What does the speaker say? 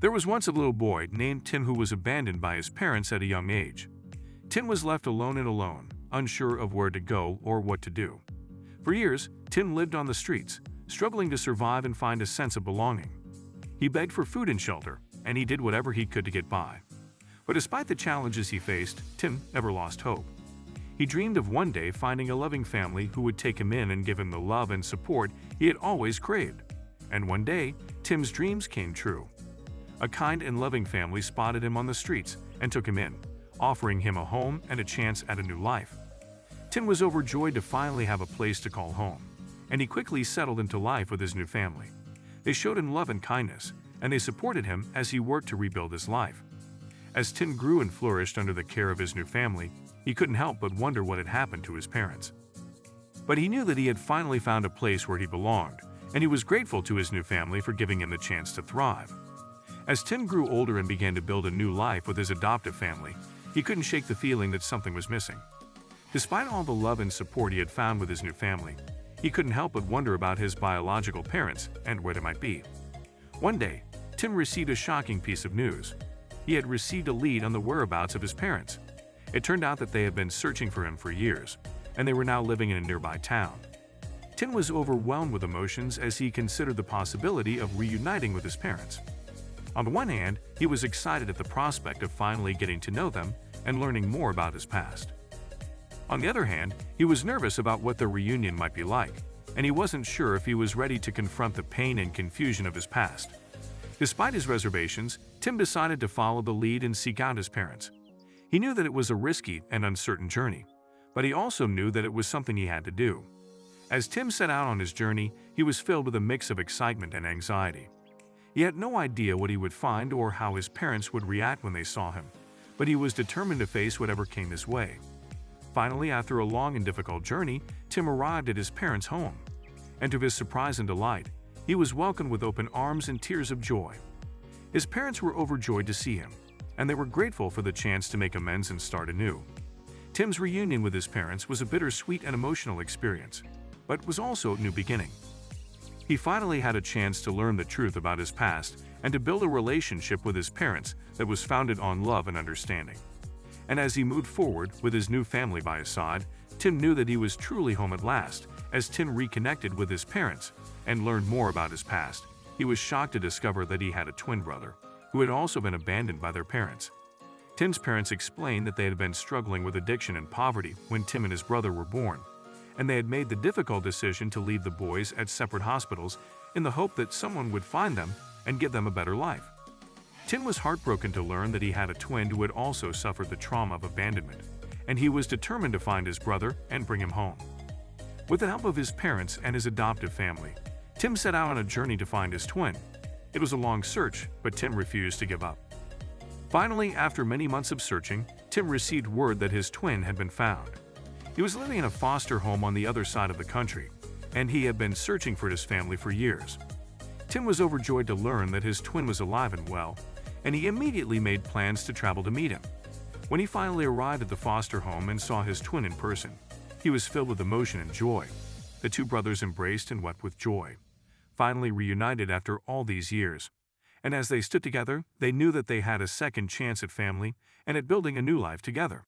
There was once a little boy named Tim who was abandoned by his parents at a young age. Tim was left alone, unsure of where to go or what to do. For years, Tim lived on the streets, struggling to survive and find a sense of belonging. He begged for food and shelter, and he did whatever he could to get by. But despite the challenges he faced, Tim never lost hope. He dreamed of one day finding a loving family who would take him in and give him the love and support he had always craved. And one day, Tim's dreams came true. A kind and loving family spotted him on the streets and took him in, offering him a home and a chance at a new life. Tim was overjoyed to finally have a place to call home, and he quickly settled into life with his new family. They showed him love and kindness, and they supported him as he worked to rebuild his life. As Tim grew and flourished under the care of his new family, he couldn't help but wonder what had happened to his parents. But he knew that he had finally found a place where he belonged, and he was grateful to his new family for giving him the chance to thrive. As Tim grew older and began to build a new life with his adoptive family, he couldn't shake the feeling that something was missing. Despite all the love and support he had found with his new family, he couldn't help but wonder about his biological parents and where they might be. One day, Tim received a shocking piece of news. He had received a lead on the whereabouts of his parents. It turned out that they had been searching for him for years, and they were now living in a nearby town. Tim was overwhelmed with emotions as he considered the possibility of reuniting with his parents. On the one hand, he was excited at the prospect of finally getting to know them and learning more about his past. On the other hand, he was nervous about what the reunion might be like, and he wasn't sure if he was ready to confront the pain and confusion of his past. Despite his reservations, Tim decided to follow the lead and seek out his parents. He knew that it was a risky and uncertain journey, but he also knew that it was something he had to do. As Tim set out on his journey, he was filled with a mix of excitement and anxiety. He had no idea what he would find or how his parents would react when they saw him, but he was determined to face whatever came his way. Finally, after a long and difficult journey, Tim arrived at his parents' home. And to his surprise and delight, he was welcomed with open arms and tears of joy. His parents were overjoyed to see him, and they were grateful for the chance to make amends and start anew. Tim's reunion with his parents was a bittersweet and emotional experience, but was also a new beginning. He finally had a chance to learn the truth about his past and to build a relationship with his parents that was founded on love and understanding. And as he moved forward with his new family by his side, Tim knew that he was truly home at last. As Tim reconnected with his parents and learned more about his past, he was shocked to discover that he had a twin brother who had also been abandoned by their parents. Tim's parents explained that they had been struggling with addiction and poverty when Tim and his brother were born, and they had made the difficult decision to leave the boys at separate hospitals in the hope that someone would find them and give them a better life. Tim was heartbroken to learn that he had a twin who had also suffered the trauma of abandonment, and he was determined to find his brother and bring him home. With the help of his parents and his adoptive family, Tim set out on a journey to find his twin. It was a long search, but Tim refused to give up. Finally, after many months of searching, Tim received word that his twin had been found. He was living in a foster home on the other side of the country, and he had been searching for his family for years. Tim was overjoyed to learn that his twin was alive and well, and he immediately made plans to travel to meet him. When he finally arrived at the foster home and saw his twin in person, he was filled with emotion and joy. The two brothers embraced and wept with joy, finally reunited after all these years. And as they stood together, they knew that they had a second chance at family and at building a new life together.